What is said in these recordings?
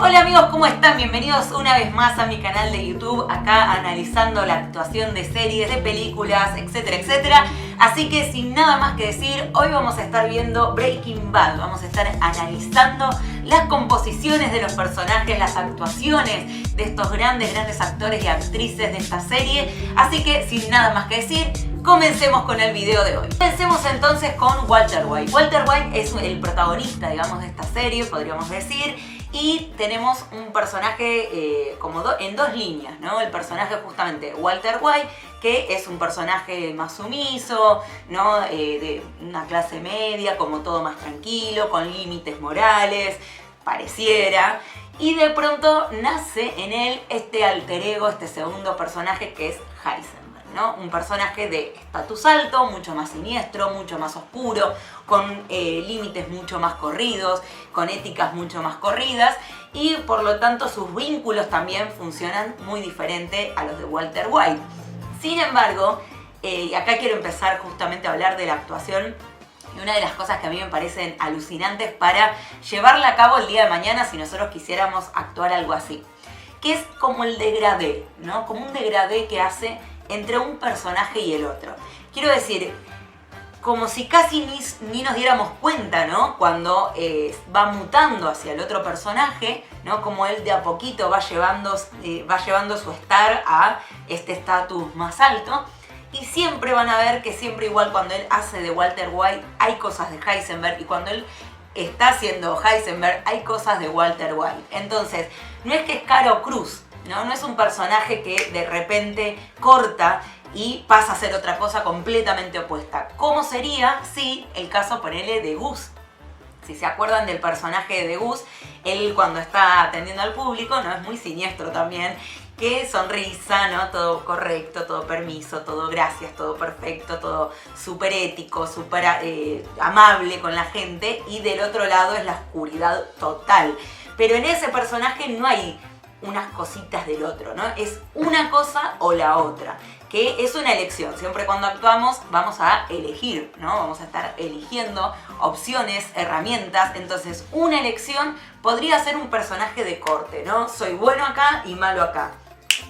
Hola amigos, ¿cómo están? Bienvenidos una vez más a mi canal de YouTube, acá analizando la actuación de series, de películas, etcétera, etcétera. Así que sin nada más que decir, hoy vamos a estar viendo Breaking Bad. Vamos a estar analizando las composiciones de los personajes, las actuaciones de estos grandes actores y actrices de esta serie. Así que sin nada más que decir, comencemos con el video de hoy. Comencemos entonces con Walter White. Walter White es el protagonista, digamos, de esta serie, podríamos decir. Y tenemos un personaje en dos líneas, ¿no? El personaje justamente Walter White, que es un personaje más sumiso, ¿no? De una clase media, como todo más tranquilo, con límites morales, pareciera. Y de pronto nace en él este alter ego, este segundo personaje que es Heisenberg, ¿no? Un personaje de estatus alto, mucho más siniestro, mucho más oscuro, con límites mucho más corridos, con éticas mucho más corridas, y por lo tanto sus vínculos también funcionan muy diferente a los de Walter White. Sin embargo, y acá quiero empezar justamente a hablar de la actuación, y una de las cosas que a mí me parecen alucinantes para llevarla a cabo el día de mañana si nosotros quisiéramos actuar algo así, que es como el degradé, ¿no? Como un degradé que hace entre un personaje y el otro. Quiero decir, como si casi ni nos diéramos cuenta, ¿no? Cuando va mutando hacia el otro personaje, ¿no? Como él de a poquito va llevando su estar a este estatus más alto. Y siempre van a ver que siempre igual cuando él hace de Walter White hay cosas de Heisenberg, y cuando él está haciendo Heisenberg hay cosas de Walter White. Entonces, no es que es cara o cruz, ¿no? No es un personaje que de repente corta y pasa a ser otra cosa completamente opuesta. ¿Cómo sería si el caso, ponele, de Gus? Si se acuerdan del personaje de Gus, él cuando está atendiendo al público, ¿no? Es muy siniestro también, que sonrisa, ¿no? Todo correcto, todo permiso, todo gracias, todo perfecto, todo súper ético, súper amable con la gente, y del otro lado es la oscuridad total. Pero en ese personaje no hay unas cositas del otro, ¿no? Es una cosa o la otra, que es una elección. Siempre cuando actuamos vamos a elegir, ¿no? Vamos a estar eligiendo opciones, herramientas. Entonces, una elección podría ser un personaje de corte, ¿no? Soy bueno acá y malo acá.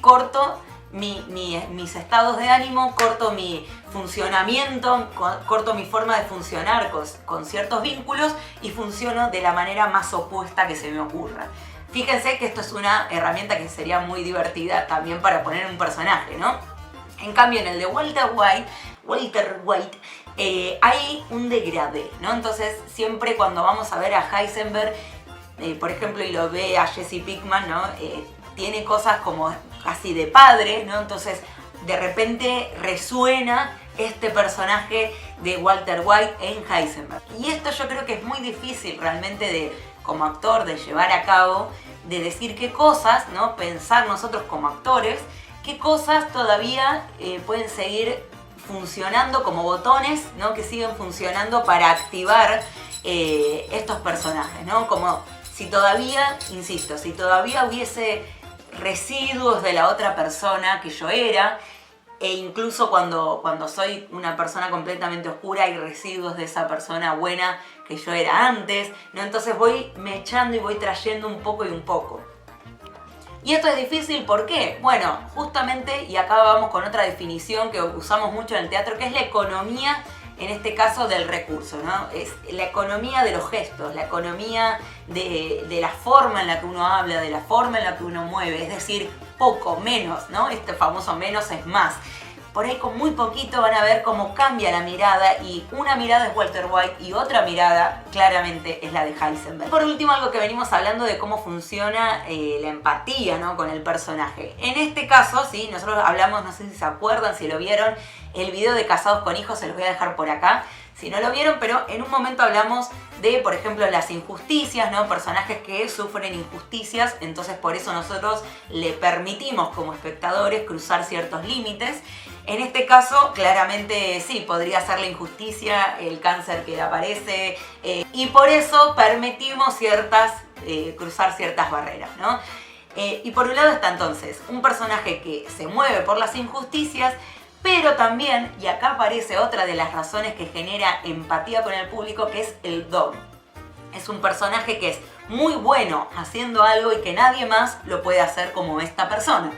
Corto mis estados de ánimo, corto mi funcionamiento, corto mi forma de funcionar con ciertos vínculos y funciono de la manera más opuesta que se me ocurra. Fíjense que esto es una herramienta que sería muy divertida también para poner un personaje, ¿no? En cambio, en el de Walter White, hay un degradé, ¿no? Entonces, siempre cuando vamos a ver a Heisenberg, por ejemplo, y lo ve a Jesse Pinkman, ¿no? Tiene cosas como casi de padre, ¿no? Entonces, de repente resuena este personaje de Walter White en Heisenberg. Y esto yo creo que es muy difícil realmente como actor de llevar a cabo, de decir qué cosas, ¿no? Pensar nosotros como actores, qué cosas todavía pueden seguir funcionando como botones, ¿no? Que siguen funcionando para activar estos personajes, ¿no? Como si todavía, insisto, si todavía hubiese residuos de la otra persona que yo era, e incluso cuando soy una persona completamente oscura hay residuos de esa persona buena que yo era antes, ¿no? Entonces voy mechando y voy trayendo un poco y un poco. Y esto es difícil, ¿por qué? Bueno, justamente, y acá vamos con otra definición que usamos mucho en el teatro, que es la economía, en este caso del recurso, ¿no? Es la economía de los gestos, la economía de la forma en la que uno habla, de la forma en la que uno mueve, es decir, poco, menos, ¿no? Este famoso menos es más. Por ahí con muy poquito van a ver cómo cambia la mirada, y una mirada es Walter White y otra mirada claramente es la de Heisenberg. Por último, algo que venimos hablando de cómo funciona la empatía, ¿no? Con el personaje. En este caso, sí, nosotros hablamos, no sé si se acuerdan, si lo vieron, el video de Casados con Hijos, se los voy a dejar por acá si no lo vieron, pero en un momento hablamos de, por ejemplo, las injusticias, ¿no? Personajes que sufren injusticias, entonces por eso nosotros le permitimos como espectadores cruzar ciertos límites. En este caso, claramente sí, podría ser la injusticia, el cáncer que aparece, y por eso permitimos cruzar ciertas barreras, ¿no? Y por un lado está entonces un personaje que se mueve por las injusticias, pero también, y acá aparece otra de las razones que genera empatía con el público, que es el Dom. Es un personaje que es muy bueno haciendo algo y que nadie más lo puede hacer como esta persona.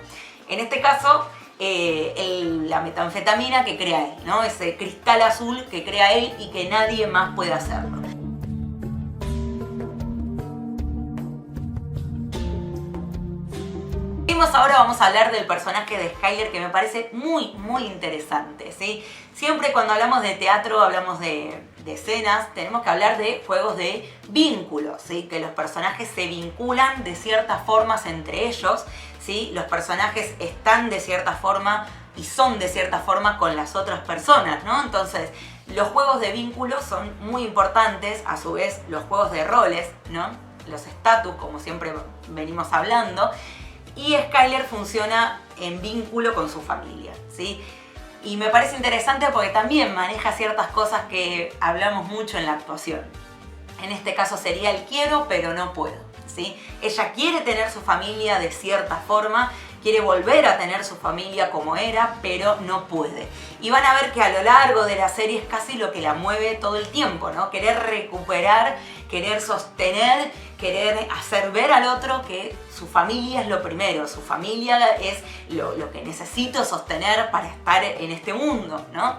En este caso, la metanfetamina que crea él, ¿no? Ese cristal azul que crea él y que nadie más puede hacerlo. Ahora vamos a hablar del personaje de Skyler, que me parece muy interesante, ¿sí? Siempre cuando hablamos de teatro, hablamos de escenas, tenemos que hablar de juegos de vínculos, ¿sí? Que los personajes se vinculan de ciertas formas entre ellos, ¿sí? Los personajes están de cierta forma y son de cierta forma con las otras personas, ¿no? Entonces, los juegos de vínculos son muy importantes, a su vez los juegos de roles, ¿no? Los estatus, como siempre venimos hablando. Y Skyler funciona en vínculo con su familia, ¿sí? Y me parece interesante porque también maneja ciertas cosas que hablamos mucho en la actuación. En este caso sería el quiero pero no puedo, ¿sí? Ella quiere tener su familia de cierta forma, quiere volver a tener su familia como era, pero no puede. Y van a ver que a lo largo de la serie es casi lo que la mueve todo el tiempo, ¿no? Querer recuperar, querer sostener, querer hacer ver al otro que su familia es lo primero, su familia es lo que necesito sostener para estar en este mundo, ¿no?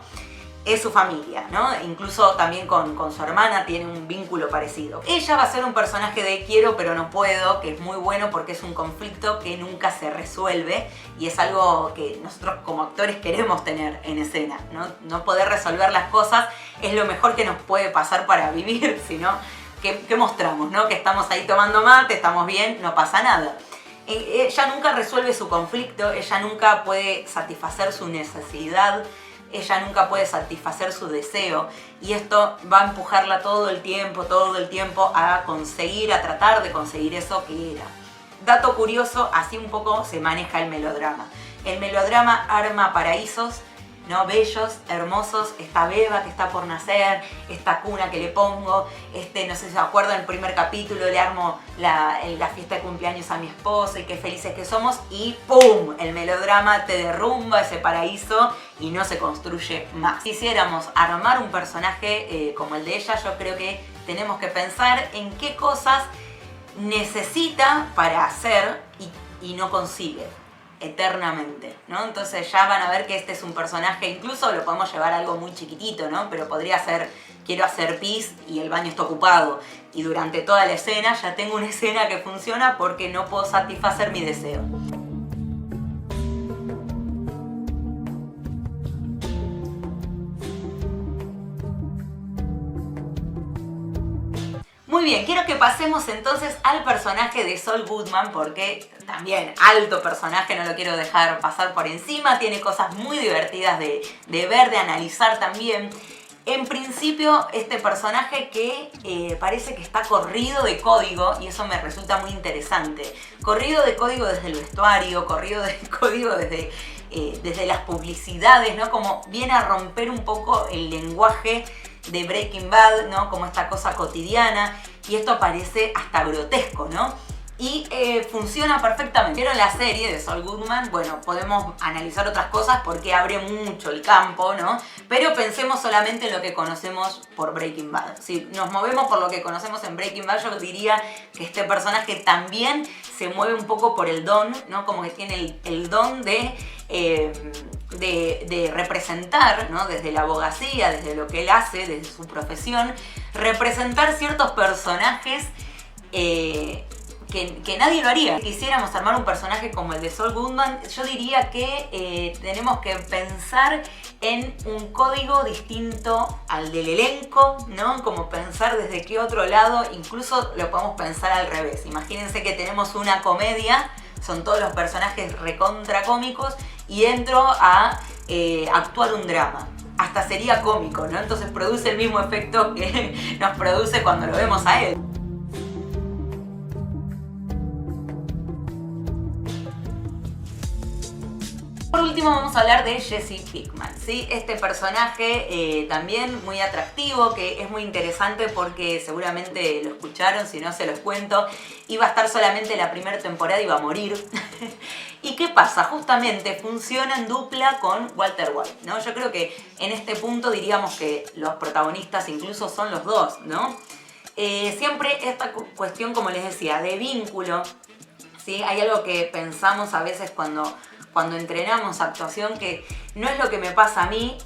Es su familia, ¿no? Incluso también con su hermana tiene un vínculo parecido. Ella va a ser un personaje de quiero pero no puedo, que es muy bueno porque es un conflicto que nunca se resuelve y es algo que nosotros como actores queremos tener en escena, ¿no? No poder resolver las cosas es lo mejor que nos puede pasar para vivir, sino ¿qué mostramos, no? Que estamos ahí tomando mate, estamos bien, no pasa nada. Ella nunca resuelve su conflicto, ella nunca puede satisfacer su necesidad, ella nunca puede satisfacer su deseo y esto va a empujarla todo el tiempo a conseguir, a tratar de conseguir eso que era. Dato curioso, así un poco se maneja el melodrama. El melodrama arma paraísos, ¿no? Bellos, hermosos, esta beba que está por nacer, esta cuna que le pongo, no sé si se acuerdan, en el primer capítulo le armo la fiesta de cumpleaños a mi esposa y qué felices que somos y ¡pum! El melodrama te derrumba ese paraíso y no se construye más. Si quisiéramos armar un personaje como el de ella, yo creo que tenemos que pensar en qué cosas necesita para hacer y no consigue eternamente, ¿no? Entonces ya van a ver que este es un personaje, incluso lo podemos llevar a algo muy chiquitito, ¿no? Pero podría ser, quiero hacer pis y el baño está ocupado y durante toda la escena ya tengo una escena que funciona porque no puedo satisfacer mi deseo. Muy bien, quiero que pasemos entonces al personaje de Saul Goodman porque también alto personaje, no lo quiero dejar pasar por encima, tiene cosas muy divertidas de ver, de analizar también. En principio, este personaje que parece que está corrido de código y eso me resulta muy interesante. Corrido de código desde el vestuario, corrido de código desde las publicidades, ¿no? Como viene a romper un poco el lenguaje de Breaking Bad, ¿no? Como esta cosa cotidiana y esto parece hasta grotesco, ¿no? Y funciona perfectamente. Pero en la serie de Saul Goodman, bueno, podemos analizar otras cosas porque abre mucho el campo, ¿no? Pero pensemos solamente en lo que conocemos por Breaking Bad. Si nos movemos por lo que conocemos en Breaking Bad, yo diría que este personaje también se mueve un poco por el don, ¿no? Como que tiene el don de representar, ¿no? Desde la abogacía, desde lo que él hace, desde su profesión, representar ciertos personajes que nadie lo haría. Si quisiéramos armar un personaje como el de Saul Goodman, yo diría que tenemos que pensar en un código distinto al del elenco, ¿no? Como pensar desde qué otro lado, incluso lo podemos pensar al revés. Imagínense que tenemos una comedia, son todos los personajes recontra cómicos y entro a actuar un drama. Hasta sería cómico, ¿no? Entonces produce el mismo efecto que nos produce cuando lo vemos a él. Por último vamos a hablar de Jesse Pinkman, ¿sí? Este personaje también muy atractivo, que es muy interesante porque seguramente lo escucharon, si no se los cuento. Iba a estar solamente la primera temporada y iba a morir. ¿Y qué pasa? Justamente funciona en dupla con Walter White, ¿no? Yo creo que en este punto diríamos que los protagonistas incluso son los dos, ¿no? siempre esta cuestión, como les decía, de vínculo, ¿sí? Hay algo que pensamos a veces cuando entrenamos actuación, que no es lo que me pasa a mí,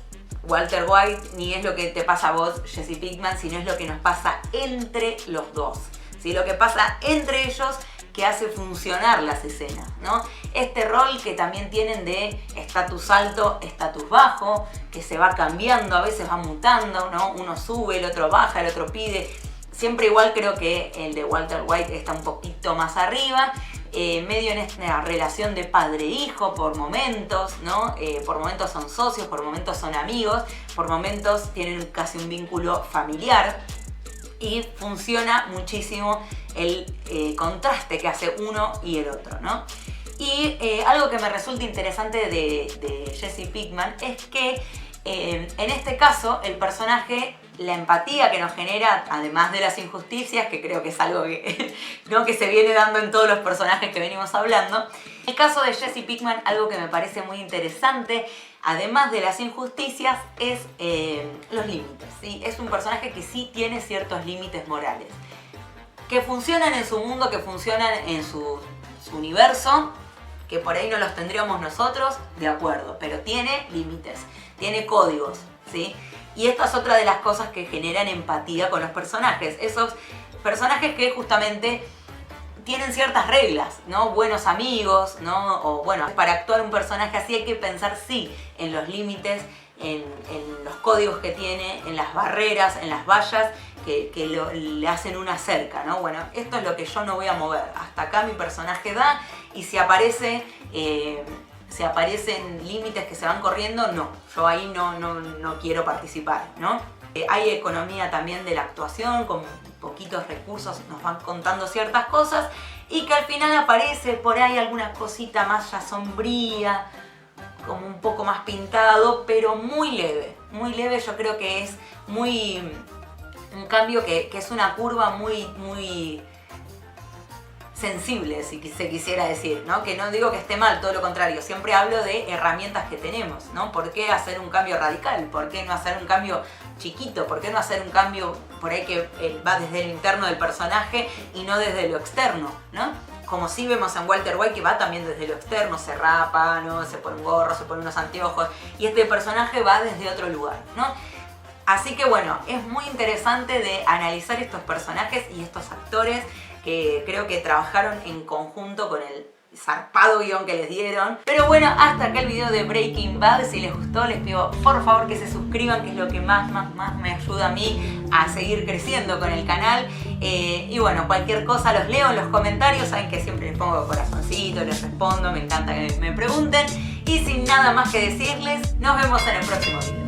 Walter White, ni es lo que te pasa a vos, Jesse Pinkman, sino es lo que nos pasa entre los dos, ¿sí? Lo que pasa entre ellos que hace funcionar las escenas, ¿no? Este rol que también tienen de estatus alto, estatus bajo, que se va cambiando, a veces va mutando, ¿no? Uno sube, el otro baja, el otro pide. Siempre igual creo que el de Walter White está un poquito más arriba, medio en esta relación de padre-hijo por momentos, ¿no? Por momentos son socios, por momentos son amigos, por momentos tienen casi un vínculo familiar. Y funciona muchísimo el contraste que hace uno y el otro, ¿no? Y algo que me resulta interesante de Jesse Pinkman es que en este caso el personaje, la empatía que nos genera, además de las injusticias, que creo que es algo que, ¿no? que se viene dando en todos los personajes que venimos hablando. En el caso de Jesse Pinkman, algo que me parece muy interesante, además de las injusticias, es los límites, ¿sí? Es un personaje que sí tiene ciertos límites morales, que funcionan en su mundo, que funcionan en su universo, que por ahí no los tendríamos nosotros, de acuerdo, pero tiene límites, tiene códigos, ¿sí? Y esta es otra de las cosas que generan empatía con los personajes. Esos personajes que justamente tienen ciertas reglas, ¿no? Buenos amigos, ¿no? O bueno, para actuar un personaje así hay que pensar sí en los límites, en los códigos que tiene, en las barreras, en las vallas que le hacen una cerca, ¿no? Bueno, esto es lo que yo no voy a mover. Hasta acá mi personaje da, y si aparecen límites que se van corriendo, no, yo ahí no quiero participar, ¿no? Hay economía también de la actuación, con poquitos recursos nos van contando ciertas cosas, y que al final aparece por ahí alguna cosita más ya sombría, como un poco más pintado, pero muy leve, yo creo que es un cambio que es una curva muy sensible, si se quisiera decir, ¿no? Que no digo que esté mal, todo lo contrario, siempre hablo de herramientas que tenemos, ¿no? ¿Por qué hacer un cambio radical? ¿Por qué no hacer un cambio chiquito? ¿Por qué no hacer un cambio por ahí que va desde el interno del personaje y no desde lo externo, ¿no? Como sí vemos en Walter White, que va también desde lo externo, se rapa, ¿no? Se pone un gorro, se pone unos anteojos, y este personaje va desde otro lugar, ¿no? Así que bueno, es muy interesante de analizar estos personajes y estos actores que creo que trabajaron en conjunto con el zarpado guión que les dieron. Pero bueno, hasta acá el video de Breaking Bad. Si les gustó, les pido por favor que se suscriban, que es lo que más me ayuda a mí a seguir creciendo con el canal. Y bueno, cualquier cosa los leo en los comentarios. Saben que siempre les pongo corazoncito, les respondo, me encanta que me pregunten. Y sin nada más que decirles, nos vemos en el próximo video.